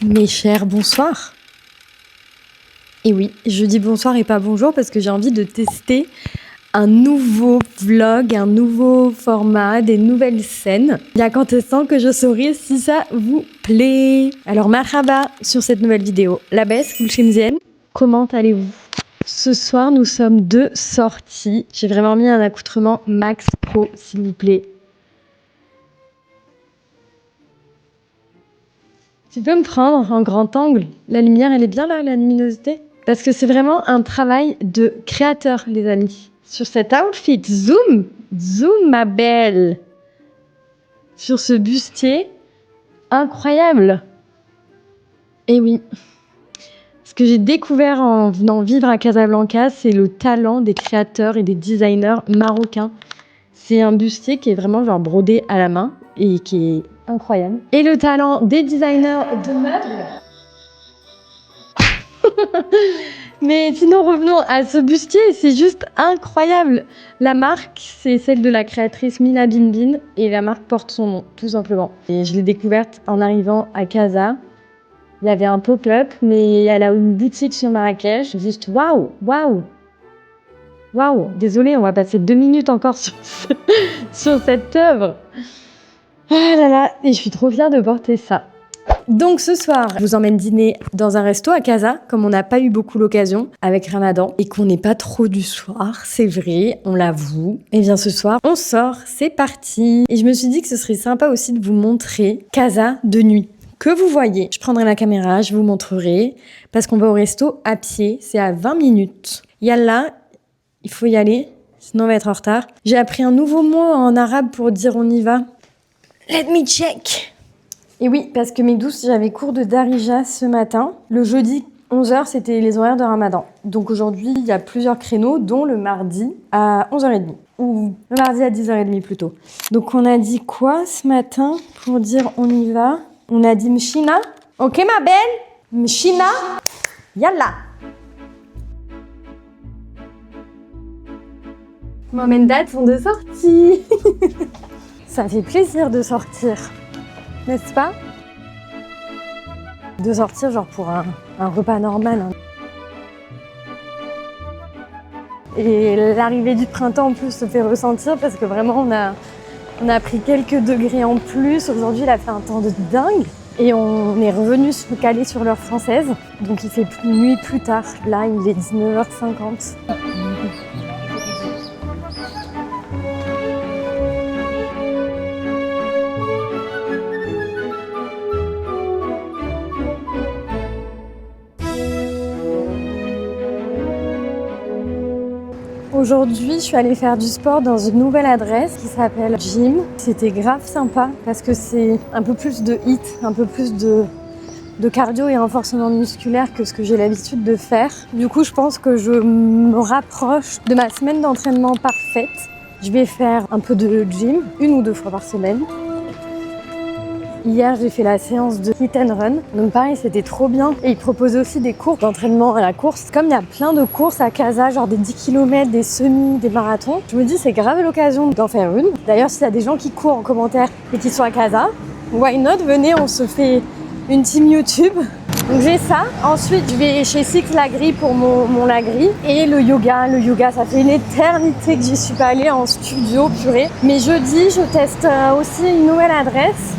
Mes chers, bonsoir. Et oui, je dis bonsoir et pas bonjour parce que j'ai envie de tester un nouveau vlog, un nouveau format, des nouvelles scènes. Il y a qu'en testant que je saurai si ça vous plaît. Alors marhaba sur cette nouvelle vidéo. La baisse, Gulchimzienne, comment allez-vous? Ce soir, nous sommes de sortie. J'ai vraiment mis un accoutrement Max Pro, s'il vous plaît. Tu peux me prendre en grand angle? La lumière, elle est bien là, la luminosité? Parce que c'est vraiment un travail de créateur, les amis. Sur cet outfit, zoom, zoom ma belle. Sur ce bustier, incroyable. Et oui, ce que j'ai découvert en venant vivre à Casablanca, c'est le talent des créateurs et des designers marocains. C'est un bustier qui est vraiment genre brodé à la main et qui est incroyable. Et le talent des designers de meubles. Mais sinon, revenons à ce bustier, c'est juste incroyable. La marque, c'est celle de la créatrice Mina Binbin et la marque porte son nom, tout simplement. Et je l'ai découverte en arrivant à Casa. Il y avait un pop-up, mais elle a une boutique sur Marrakech. Juste waouh, waouh, waouh. Désolée, on va passer 2 minutes encore sur cette œuvre. Ah là là, et je suis trop fière de porter ça. Donc ce soir, je vous emmène dîner dans un resto à Casa, comme on n'a pas eu beaucoup l'occasion avec Ramadan et qu'on n'est pas trop du soir, c'est vrai, on l'avoue. Et bien ce soir, on sort, c'est parti. Et je me suis dit que ce serait sympa aussi de vous montrer Casa de nuit. Que vous voyez, je prendrai la caméra, je vous montrerai, parce qu'on va au resto à pied, c'est à 20 minutes. Yallah, il faut y aller, sinon on va être en retard. J'ai appris un nouveau mot en arabe pour dire on y va. Let me check. Et oui, parce que mes douces, j'avais cours de Darija ce matin. Le jeudi 11h, c'était les horaires de Ramadan. Donc aujourd'hui, il y a plusieurs créneaux, dont le mardi à 11h30. Ou le mardi à 10h30 plutôt. Donc on a dit quoi ce matin pour dire on y va? On a dit Mchina. Ok ma belle? Mchina. Yallah. Maman et Dad font de sortie. Ça fait plaisir de sortir. N'est-ce pas? De sortir genre pour un repas normal. Hein. Et l'arrivée du printemps en plus se fait ressentir parce que vraiment on a pris quelques degrés en plus. Aujourd'hui il a fait un temps de dingue et on est revenu se caler sur l'heure française. Donc il fait nuit plus tard. Là il est 19h50. Aujourd'hui, je suis allée faire du sport dans une nouvelle adresse qui s'appelle Gym. C'était grave sympa parce que c'est un peu plus de HIIT, un peu plus de cardio et renforcement musculaire que ce que j'ai l'habitude de faire. Du coup, je pense que je me rapproche de ma semaine d'entraînement parfaite. Je vais faire un peu de gym, 1 ou 2 fois par semaine. Hier, j'ai fait la séance de hit and run. Donc pareil, c'était trop bien. Et ils proposent aussi des cours d'entraînement à la course. Comme il y a plein de courses à Casa, genre des 10 km, des semis, des marathons, je me dis c'est grave l'occasion d'en faire une. D'ailleurs, s'il y a des gens qui courent en commentaire et qui sont à Casa, why not? Venez, on se fait une team YouTube. Donc j'ai ça. Ensuite, je vais chez Six Lagri pour mon lagri. Et le yoga. Le yoga, ça fait une éternité que j'y suis pas allée en studio, purée. Mais jeudi, je teste aussi une nouvelle adresse.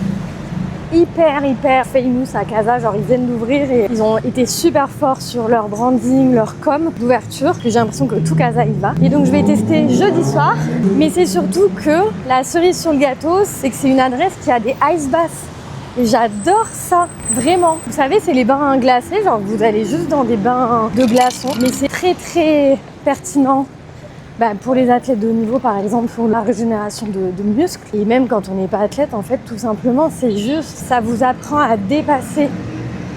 Hyper famous à Casa, genre ils viennent d'ouvrir et ils ont été super forts sur leur branding, leur com d'ouverture, que j'ai l'impression que tout Casa y va. Et donc je vais tester jeudi soir, mais c'est surtout que la cerise sur le gâteau, c'est que c'est une adresse qui a des ice baths. Et j'adore ça, vraiment. Vous savez, c'est les bains glacés, genre vous allez juste dans des bains de glaçons, mais c'est très pertinent. Pour les athlètes de haut niveau, par exemple, pour la régénération de muscles. Et même quand on n'est pas athlète, en fait, tout simplement, c'est juste, ça vous apprend à dépasser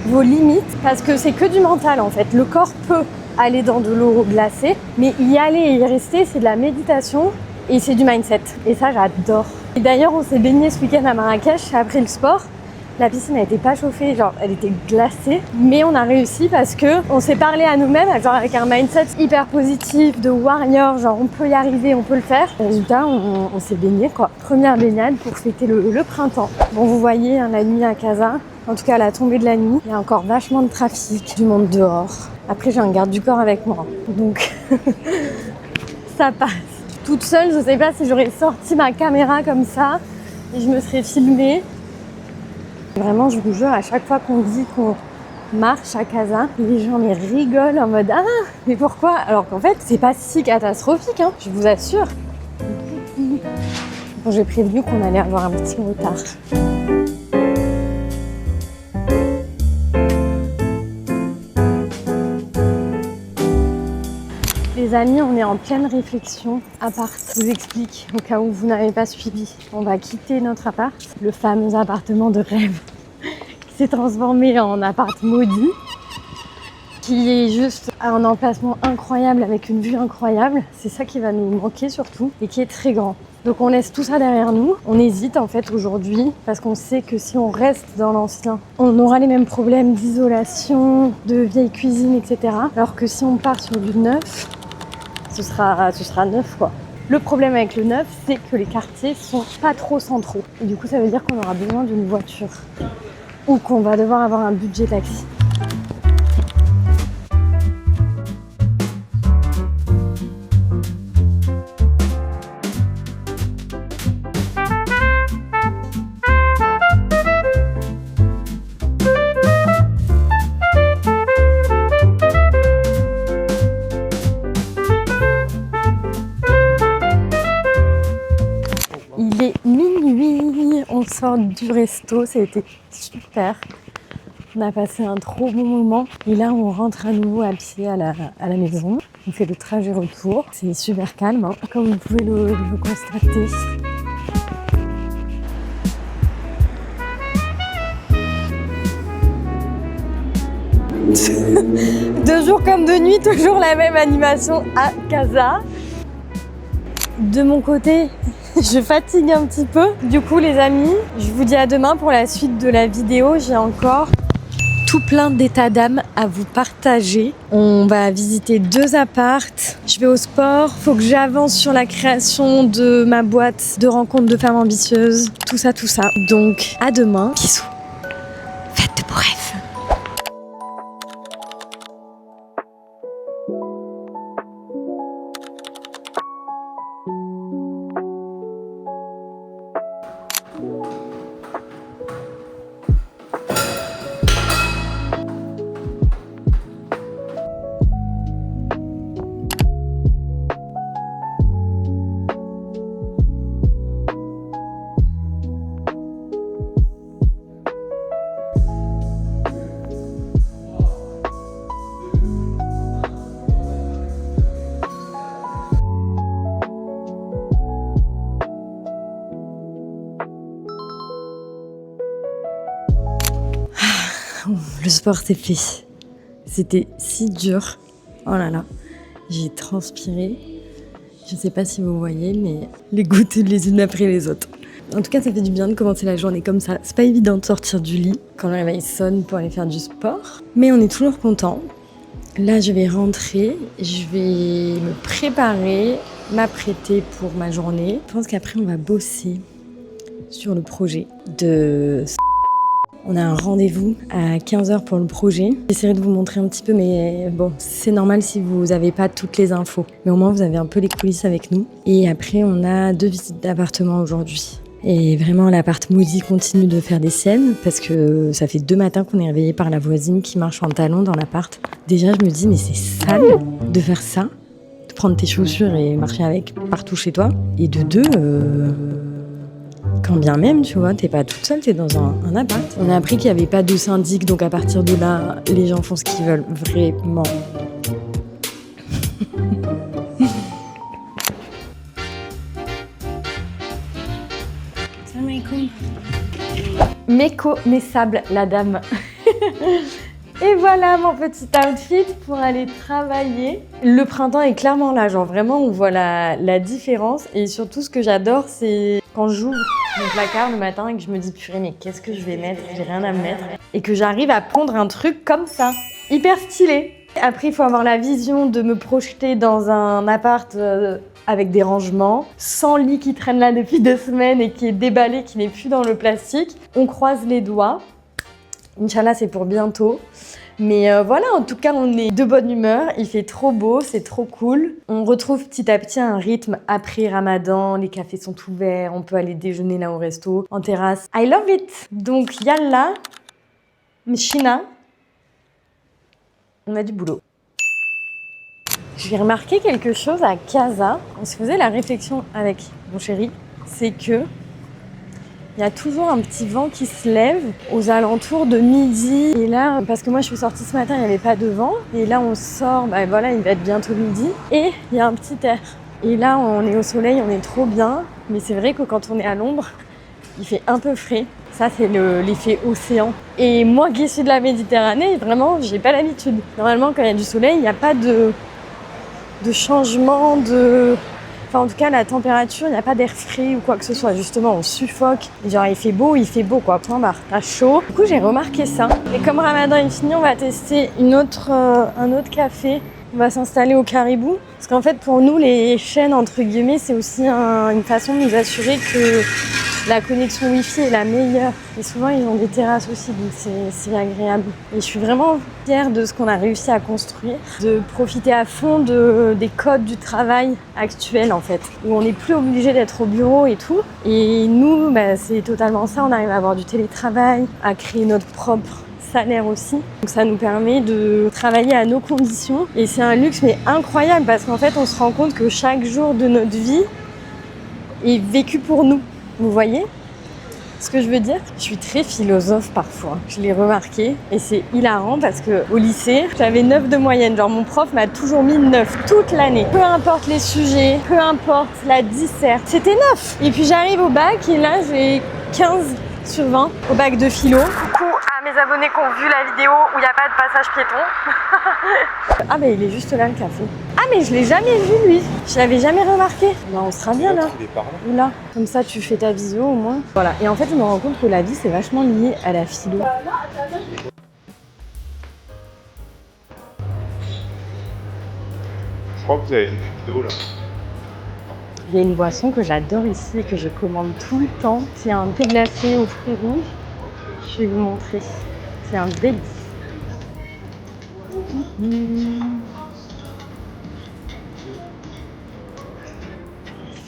vos limites parce que c'est que du mental, en fait. Le corps peut aller dans de l'eau glacée, mais y aller et y rester, c'est de la méditation et c'est du mindset. Et ça, j'adore. Et d'ailleurs, on s'est baigné ce week-end à Marrakech après le sport. La piscine n'était pas chauffée, genre elle était glacée, mais on a réussi parce que on s'est parlé à nous-mêmes, genre avec un mindset hyper positif de warrior, genre on peut y arriver, on peut le faire. Résultat, on s'est baigné quoi. Première baignade pour fêter le printemps. Bon, vous voyez, hein, la nuit à Casa, En tout cas à la tombée de la nuit, il y a encore vachement de trafic, du monde dehors. Après j'ai un garde du corps avec moi, donc ça passe. Toute seule, je sais pas si j'aurais sorti ma caméra comme ça et je me serais filmée. Vraiment, je vous jure, à chaque fois qu'on dit qu'on marche à Casa, les gens mais rigolent en mode « Ah, mais pourquoi ?» Alors qu'en fait, c'est pas si catastrophique, hein, je vous assure. Bon, j'ai prévenu qu'on allait avoir un petit retard. Les amis, on est en pleine réflexion. Appart, je vous explique au cas où vous n'avez pas suivi. On va quitter notre appart, le fameux appartement de rêve qui s'est transformé en appart maudit, qui est juste à un emplacement incroyable avec une vue incroyable. C'est ça qui va nous manquer surtout et qui est très grand. Donc on laisse tout ça derrière nous. On hésite en fait aujourd'hui parce qu'on sait que si on reste dans l'ancien, on aura les mêmes problèmes d'isolation, de vieille cuisine, etc. Alors que si on part sur du neuf, ce sera neuf quoi. Le problème avec le neuf, c'est que les quartiers sont pas trop centraux. Et du coup, ça veut dire qu'on aura besoin d'une voiture ou qu'on va devoir avoir un budget taxi. Il est minuit, on sort du resto, ça a été super. On a passé un trop bon moment et là on rentre à nouveau à pied à la maison. On fait le trajet retour, c'est super calme, hein, comme vous pouvez le constater. De jour comme de nuit, toujours la même animation à Casa. De mon côté, je fatigue un petit peu. Du coup les amis, je vous dis à demain pour la suite de la vidéo. J'ai encore tout plein d'états d'âme à vous partager. On va visiter 2 appartes. Je vais au sport. Faut que j'avance sur la création de ma boîte de rencontres de femmes ambitieuses. Tout ça. Donc à demain. Bisous. Faites de beaux rêves. Le sport c'est fait. C'était si dur. Oh là là, j'ai transpiré. Je sais pas si vous voyez, mais les gouttes les unes après les autres. En tout cas, ça fait du bien de commencer la journée comme ça. C'est pas évident de sortir du lit quand le réveil sonne pour aller faire du sport. Mais on est toujours content. Là, je vais rentrer. Je vais me préparer, m'apprêter pour ma journée. Je pense qu'après, on va bosser sur le projet de... On a un rendez-vous à 15h pour le projet. J'essaierai de vous montrer un petit peu, mais bon, c'est normal si vous n'avez pas toutes les infos. Mais au moins, vous avez un peu les coulisses avec nous. Et après, on a 2 visites d'appartement aujourd'hui. Et vraiment, l'appart maudit continue de faire des siennes parce que ça fait 2 matins qu'on est réveillés par la voisine qui marche en talons dans l'appart. Déjà, je me dis, mais c'est sale de faire ça, de prendre tes chaussures et marcher avec partout chez toi. Et de 2... quand bien même, tu vois, t'es pas toute seule, t'es dans un appart. On a appris qu'il n'y avait pas de syndic, donc à partir de là, les gens font ce qu'ils veulent, vraiment. Salam alaikum. Méconnaissable, la dame. Et voilà mon petit outfit pour aller travailler. Le printemps est clairement là, genre vraiment on voit la différence. Et surtout ce que j'adore, c'est quand j'ouvre mon placard le matin et que je me dis purée mais qu'est-ce que je vais mettre, j'ai rien à me mettre. Et que j'arrive à pondre un truc comme ça, hyper stylé. Après il faut avoir la vision de me projeter dans un appart avec des rangements, sans lit qui traîne là depuis 2 semaines et qui est déballé, qui n'est plus dans le plastique. On croise les doigts. Inch'Allah, c'est pour bientôt. Mais voilà, en tout cas, on est de bonne humeur. Il fait trop beau, c'est trop cool. On retrouve petit à petit un rythme après Ramadan. Les cafés sont ouverts, on peut aller déjeuner là au resto, en terrasse. I love it. Donc, yallah, mchina, on a du boulot. J'ai remarqué quelque chose à Casa. On se faisait la réflexion avec mon chéri. C'est que il y a toujours un petit vent qui se lève aux alentours de midi. Et là, parce que moi je suis sortie ce matin, il n'y avait pas de vent. Et là on sort, bah voilà, il va être bientôt midi. Et il y a un petit air. Et là on est au soleil, on est trop bien. Mais c'est vrai que quand on est à l'ombre, il fait un peu frais. Ça c'est l'effet océan. Et moi qui suis de la Méditerranée, vraiment, j'ai pas l'habitude. Normalement quand il y a du soleil, il n'y a pas de changement de... Enfin, en tout cas, la température, il n'y a pas d'air frais ou quoi que ce soit. Justement, on suffoque. Genre, il fait beau, quoi. Point barre. T'as chaud. Du coup, j'ai remarqué ça. Et comme Ramadan est fini, on va tester un autre café. On va s'installer au Caribou. Parce qu'en fait, pour nous, les chaînes, entre guillemets, c'est aussi une façon de nous assurer que la connexion Wi-Fi est la meilleure. Et souvent, ils ont des terrasses aussi, donc c'est agréable. Et je suis vraiment fière de ce qu'on a réussi à construire, de profiter à fond des codes du travail actuel, en fait, où on n'est plus obligé d'être au bureau et tout. Et nous, bah, c'est totalement ça. On arrive à avoir du télétravail, à créer notre propre salaire aussi. Donc ça nous permet de travailler à nos conditions. Et c'est un luxe, mais incroyable, parce qu'en fait, on se rend compte que chaque jour de notre vie est vécu pour nous. Vous voyez ce que je veux dire? Je suis très philosophe parfois, je l'ai remarqué et c'est hilarant parce qu'au lycée, j'avais 9 de moyenne. Genre mon prof m'a toujours mis 9 toute l'année. Peu importe les sujets, peu importe la disserte, c'était 9. Et puis j'arrive au bac et là j'ai 15/20 au bac de philo. Coucou à mes abonnés qui ont vu la vidéo où il n'y a pas de passage piéton. Ah mais il est juste là le café. Ah mais je l'ai jamais vu lui, je l'avais jamais remarqué. Bah, on sera bien là. Ou là, comme ça tu fais ta visio au moins. Voilà, et en fait je me rends compte que la vie c'est vachement lié à la philo. Je crois que vous avez une vidéo là. Il y a une boisson que j'adore ici et que je commande tout le temps. C'est un thé glacé aux fruits rouges. Je vais vous montrer. C'est un délice.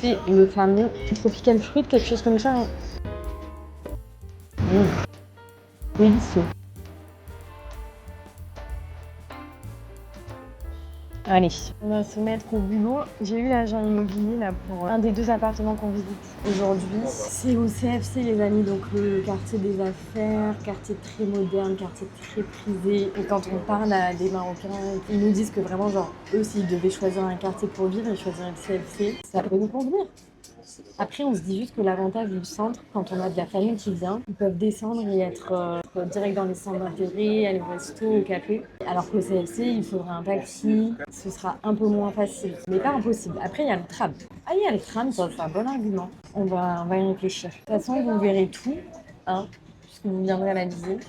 C'est le fameux tropical fruit, quelque chose comme ça. Délicieux. Allez, on va se mettre au boulot. J'ai eu l'agent immobilier là pour un des 2 appartements qu'on visite aujourd'hui. C'est au CFC les amis, donc le quartier des affaires, quartier très moderne, quartier très prisé. Et quand on parle à des Marocains, ils nous disent que vraiment genre eux s'ils devaient choisir un quartier pour vivre, ils choisiraient le CFC. Ça peut nous convenir. Après, on se dit juste que l'avantage du centre, quand on a de la famille qui vient, ils peuvent descendre et être direct dans les centres d'intérêt, aller au resto, au café. Alors qu'au CFC, il faudra un taxi, ce sera un peu moins facile, mais pas impossible. Après, il y a le tram. Ah, il y a le tram, ça c'est un bon argument. On va y réfléchir. De toute façon, vous verrez tout, hein, puisque vous viendrez à la visite.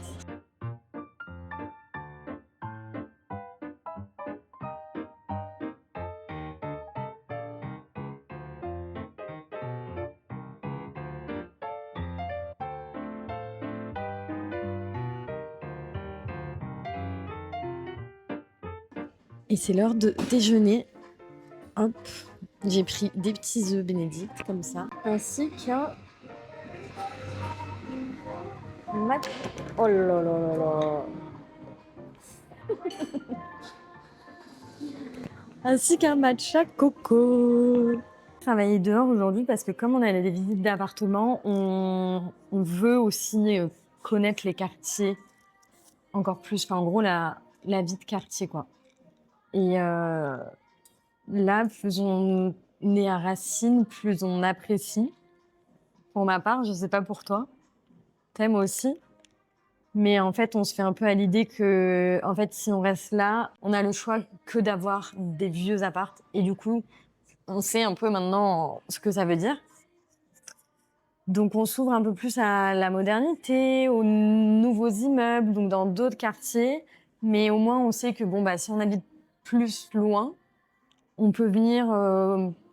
Et c'est l'heure de déjeuner. Hop, j'ai pris des petits œufs bénédicts comme ça, ainsi qu'un Oh là là là là. Ainsi qu'un matcha coco. Travailler dehors aujourd'hui parce que comme on a des visites d'appartements, on veut aussi connaître les quartiers encore plus. Enfin, en gros, la vie de quartier, quoi. Et là, plus on est à Racine, plus on apprécie. Pour ma part, je sais pas pour toi. T'aimes aussi? Mais en fait, on se fait un peu à l'idée que, en fait, si on reste là, on a le choix que d'avoir des vieux apparts. Et du coup, on sait un peu maintenant ce que ça veut dire. Donc, on s'ouvre un peu plus à la modernité, aux nouveaux immeubles, donc dans d'autres quartiers. Mais au moins, on sait que, bon, bah, si on habite plus loin, on peut venir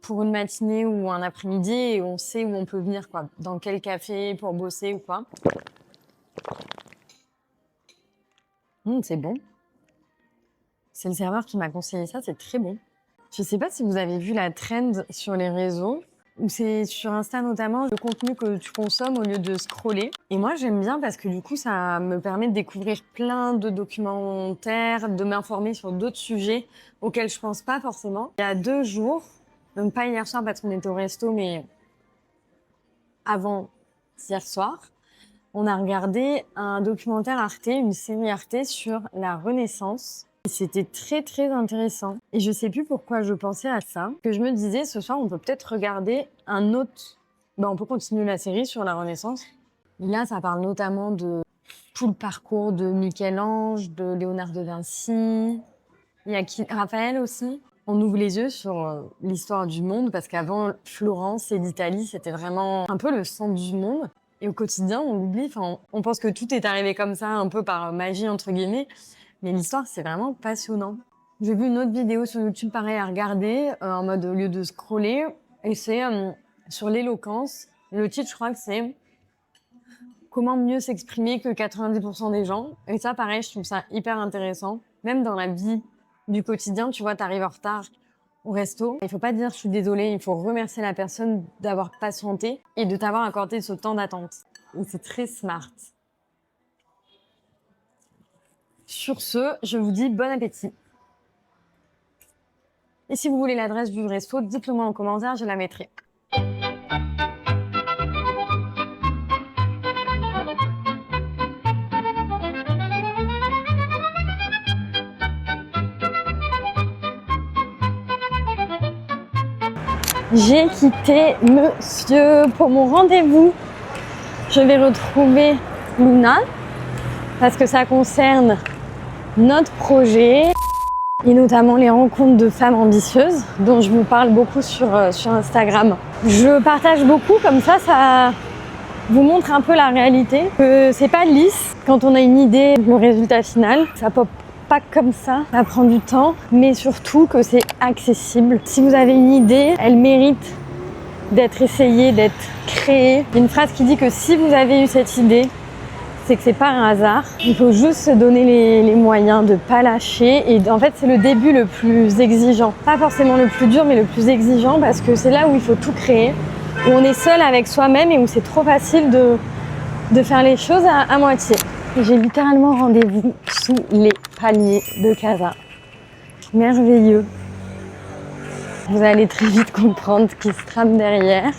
pour une matinée ou un après-midi et on sait où on peut venir, quoi. Dans quel café pour bosser ou quoi. C'est bon. C'est le serveur qui m'a conseillé ça, c'est très bon. Je sais pas si vous avez vu la trend sur les réseaux, ou c'est sur Insta notamment, le contenu que tu consommes au lieu de scroller. Et moi, j'aime bien parce que du coup, ça me permet de découvrir plein de documentaires, de m'informer sur d'autres sujets auxquels je pense pas forcément. Il y a 2 jours, donc pas hier soir parce qu'on était au resto, mais avant hier soir, on a regardé un documentaire Arte, une série Arte sur la Renaissance. C'était très très intéressant. Et je sais plus pourquoi je pensais à ça. Que je me disais, ce soir, on peut peut-être regarder un autre... on peut continuer la série sur la Renaissance. Là, ça parle notamment de tout le parcours de Michel-Ange, de Léonard de Vinci. Il y a Raphaël aussi. On ouvre les yeux sur l'histoire du monde parce qu'avant, Florence et l'Italie, c'était vraiment un peu le centre du monde. Et au quotidien, on l'oublie. Enfin, on pense que tout est arrivé comme ça, un peu par magie, entre guillemets. Mais l'histoire, c'est vraiment passionnant. J'ai vu une autre vidéo sur YouTube, pareil, à regarder, en mode au lieu de scroller. Et c'est sur l'éloquence. Le titre, je crois que c'est « Comment mieux s'exprimer que 90% des gens ?» Et ça, pareil, je trouve ça hyper intéressant. Même dans la vie du quotidien, tu vois, t'arrives en retard au resto. Il faut pas dire « je suis désolée », il faut remercier la personne d'avoir patienté et de t'avoir accordé ce temps d'attente. Et c'est très smart. Sur ce, je vous dis bon appétit. Et si vous voulez l'adresse du resto, dites-le moi en commentaire, je la mettrai. J'ai quitté monsieur pour mon rendez-vous. Je vais retrouver Luna parce que ça concerne notre projet et notamment les rencontres de femmes ambitieuses dont je vous parle beaucoup sur Instagram. Je partage beaucoup, comme ça vous montre un peu la réalité, que c'est pas lisse. Quand on a une idée, le résultat final, ça pop pas comme ça prend du temps, mais surtout que c'est accessible. Si vous avez une idée, elle mérite d'être essayée, d'être créée. Il y a une phrase qui dit que si vous avez eu cette idée, c'est que c'est pas un hasard. Il faut juste se donner les moyens de pas lâcher. Et en fait, c'est le début le plus exigeant. Pas forcément le plus dur, mais le plus exigeant parce que c'est là où il faut tout créer, où on est seul avec soi-même et où c'est trop facile de faire les choses à moitié. J'ai littéralement rendez-vous sous les paliers de Casa. Merveilleux. Vous allez très vite comprendre ce qui se trame derrière.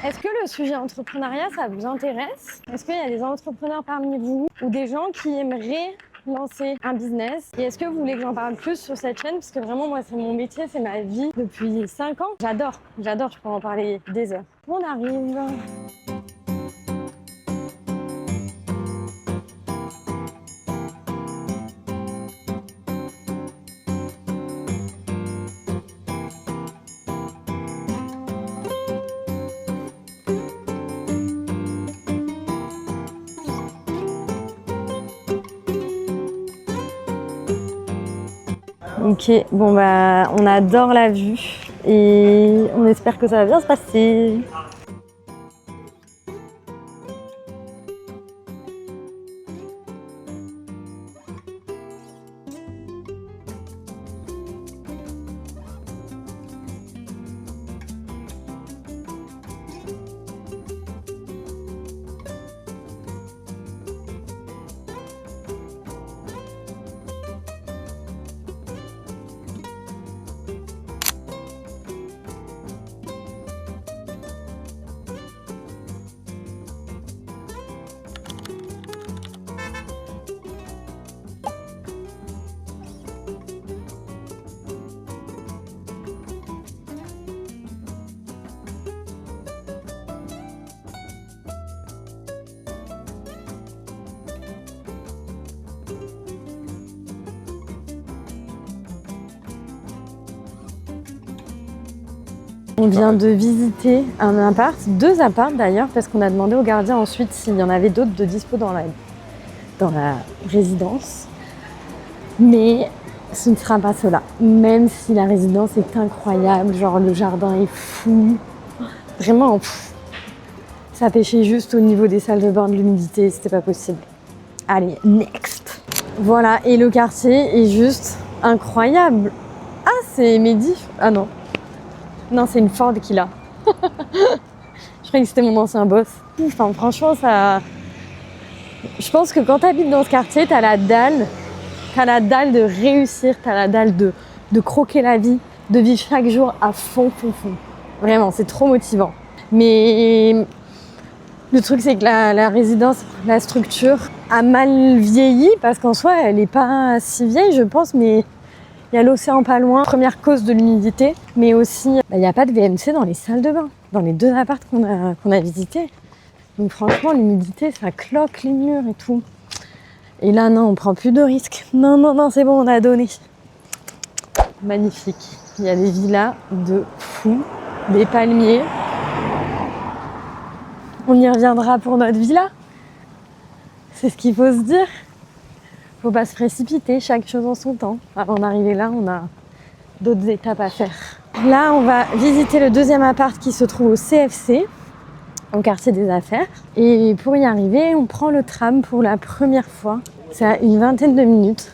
Est-ce que le sujet entrepreneuriat, ça vous intéresse? Est-ce qu'il y a des entrepreneurs parmi vous ou des gens qui aimeraient lancer un business? Et est-ce que vous voulez que j'en parle plus sur cette chaîne? Parce que vraiment, moi, c'est mon métier, c'est ma vie depuis 5 ans. J'adore, je pourrais en parler des heures. On arrive. Ok, bon bah on adore la vue et on espère que ça va bien se passer. On vient de visiter un appart, 2 apparts d'ailleurs, parce qu'on a demandé au gardien ensuite s'il y en avait d'autres de dispo dans la résidence. Mais ce ne sera pas cela, même si la résidence est incroyable, genre le jardin est fou, vraiment fou. Ça pêchait juste au niveau des salles de bain de l'humidité, c'était pas possible. Allez, next! Voilà, et le quartier est juste incroyable. Ah, c'est Medif. Ah non. Non, c'est une Ford qu'il a. Je croyais que c'était mon ancien boss. Enfin, franchement, ça... Je pense que quand t'habites dans ce quartier, t'as la dalle. T'as la dalle de réussir, t'as la dalle de croquer la vie, de vivre chaque jour à fond. Vraiment, c'est trop motivant. Mais le truc, c'est que la résidence, la structure a mal vieilli parce qu'en soi, elle n'est pas si vieille, je pense, mais il y a l'océan pas loin, première cause de l'humidité, mais aussi, il n'y a pas de VMC dans les salles de bain, dans les 2 apparts qu'on a visités. Donc franchement, l'humidité, ça cloque les murs et tout. Et là, non, on prend plus de risques. Non, c'est bon, on a donné. Magnifique. Il y a des villas de fous, des palmiers. On y reviendra pour notre villa. C'est ce qu'il faut se dire. Faut pas se précipiter, chaque chose en son temps. Avant d'arriver là, on a d'autres étapes à faire. Là, on va visiter le 2e appart qui se trouve au CFC, au quartier des affaires. Et pour y arriver, on prend le tram pour la première fois. C'est à une 20aine de minutes.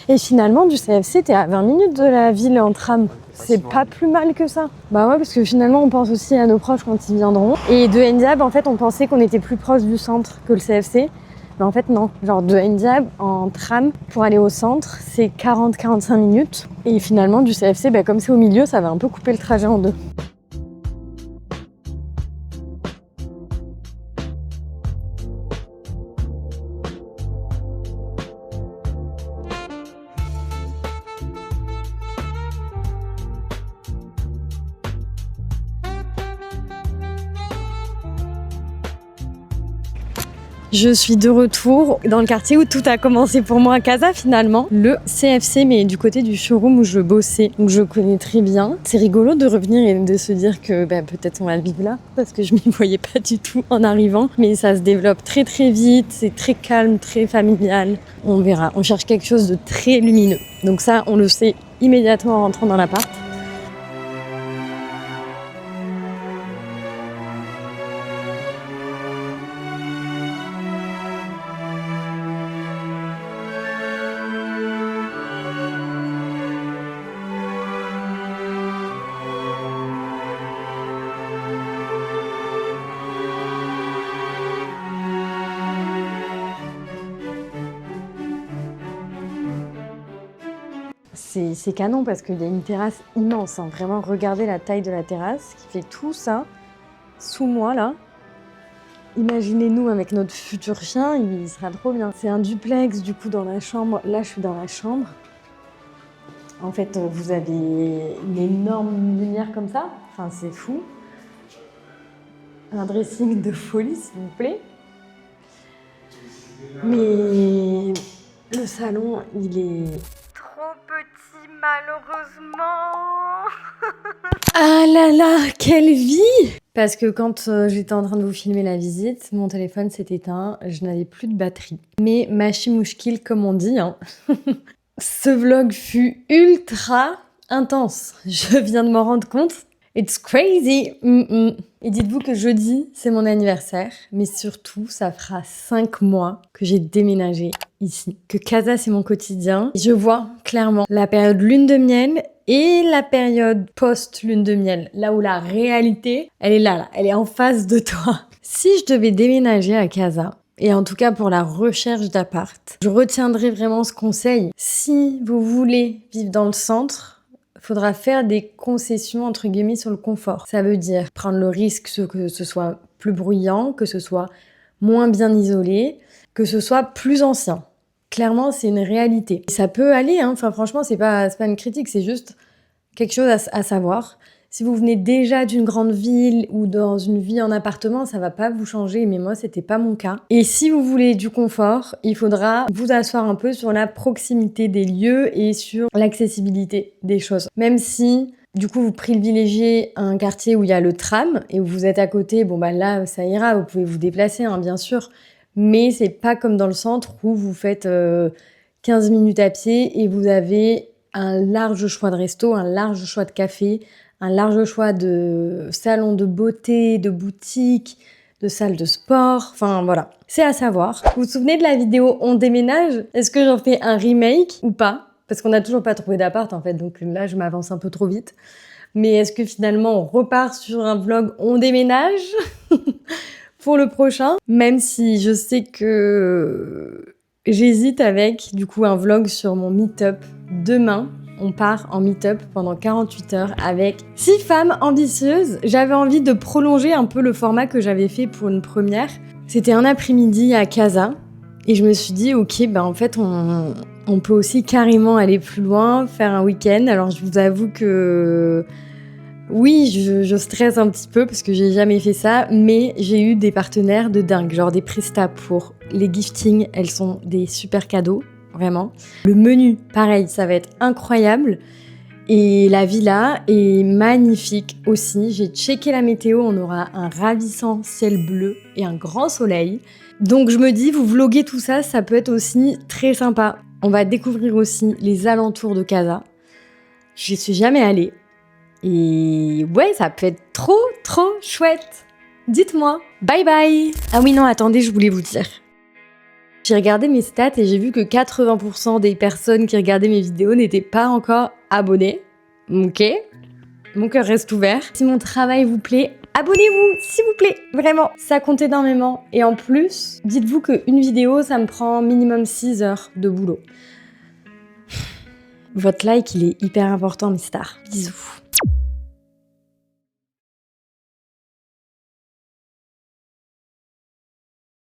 Et finalement, du CFC, t'es à 20 minutes de la ville en tram. C'est pas plus mal que ça. Bah ouais, parce que finalement, on pense aussi à nos proches quand ils viendront. Et de Ndiab, en fait, on pensait qu'on était plus proche du centre que le CFC. Mais en fait, non. Genre de Ndiab, en tram, pour aller au centre, c'est 40-45 minutes. Et finalement, du CFC, comme c'est au milieu, ça va un peu couper le trajet en 2. Je suis de retour dans le quartier où tout a commencé pour moi à Casa finalement. Le CFC, mais du côté du showroom où je bossais. Donc je connais très bien. C'est rigolo de revenir et de se dire que peut-être on va le vivre là. Parce que je m'y voyais pas du tout en arrivant. Mais ça se développe très très vite. C'est très calme, très familial. On verra. On cherche quelque chose de très lumineux. Donc ça, on le sait immédiatement en rentrant dans l'appart. C'est canon parce qu'il y a une terrasse immense. Hein. Vraiment, regardez la taille de la terrasse qui fait tout ça sous moi là. Imaginez-nous avec notre futur chien, il sera trop bien. C'est un duplex du coup dans la chambre. Là, je suis dans la chambre. En fait, vous avez une énorme lumière comme ça. Enfin, c'est fou. Un dressing de folie, s'il vous plaît. Mais le salon, il est trop petit, malheureusement. Ah là là, quelle vie! Parce que quand j'étais en train de vous filmer la visite, mon téléphone s'est éteint, je n'avais plus de batterie. Mais machi mouchkil, comme on dit, hein. Ce vlog fut ultra intense. Je viens de m'en rendre compte. It's crazy. Et dites-vous que jeudi, c'est mon anniversaire. Mais surtout, ça fera 5 mois que j'ai déménagé ici. Que Casa, c'est mon quotidien. Je vois clairement la période lune de miel et la période post-lune de miel. Là où la réalité, elle est là. Elle est en face de toi. Si je devais déménager à Casa, et en tout cas pour la recherche d'appart, je retiendrai vraiment ce conseil. Si vous voulez vivre dans le centre, faudra faire des concessions entre guillemets sur le confort. Ça veut dire prendre le risque que ce soit plus bruyant, que ce soit moins bien isolé, que ce soit plus ancien. Clairement, c'est une réalité. Ça peut aller, hein. Enfin, franchement, c'est pas une critique, c'est juste quelque chose à savoir. Si vous venez déjà d'une grande ville ou dans une vie en appartement, ça va pas vous changer, mais moi, c'était pas mon cas. Et si vous voulez du confort, il faudra vous asseoir un peu sur la proximité des lieux et sur l'accessibilité des choses. Même si, du coup, vous privilégiez un quartier où il y a le tram et où vous êtes à côté, là, ça ira, vous pouvez vous déplacer, hein, bien sûr. Mais c'est pas comme dans le centre où vous faites 15 minutes à pied et vous avez un large choix de resto, un large choix de café, un large choix de salons de beauté, de boutiques, de salle de sport, enfin voilà. C'est à savoir. Vous vous souvenez de la vidéo On déménage? Est-ce que j'en fais un remake ou pas? Parce qu'on n'a toujours pas trouvé d'appart en fait, donc là je m'avance un peu trop vite. Mais est-ce que finalement on repart sur un vlog On déménage pour le prochain? Même si je sais que j'hésite avec du coup un vlog sur mon meet-up demain. On part en meet-up pendant 48 heures avec 6 femmes ambitieuses. J'avais envie de prolonger un peu le format que j'avais fait pour une première. C'était un après-midi à Casa. Et je me suis dit, ok, en fait, on peut aussi carrément aller plus loin, faire un week-end. Alors, je vous avoue que oui, je stresse un petit peu parce que j'ai jamais fait ça, mais j'ai eu des partenaires de dingue, genre des prestats pour les giftings. Elles sont des super cadeaux. Vraiment. Le menu, pareil, ça va être incroyable. Et la villa est magnifique aussi. J'ai checké la météo, on aura un ravissant ciel bleu et un grand soleil. Donc je me dis, vous vloguez tout ça, ça peut être aussi très sympa. On va découvrir aussi les alentours de Casa. J'y suis jamais allée. Et ouais, ça peut être trop chouette. Dites-moi. Bye bye. Ah oui, non, attendez, je voulais vous dire. J'ai regardé mes stats et j'ai vu que 80% des personnes qui regardaient mes vidéos n'étaient pas encore abonnées. Ok, mon cœur reste ouvert. Si mon travail vous plaît, abonnez-vous, s'il vous plaît. Vraiment, ça compte énormément. Et en plus, dites-vous qu'une vidéo, ça me prend minimum 6 heures de boulot. Votre like, il est hyper important, mes stars. Bisous.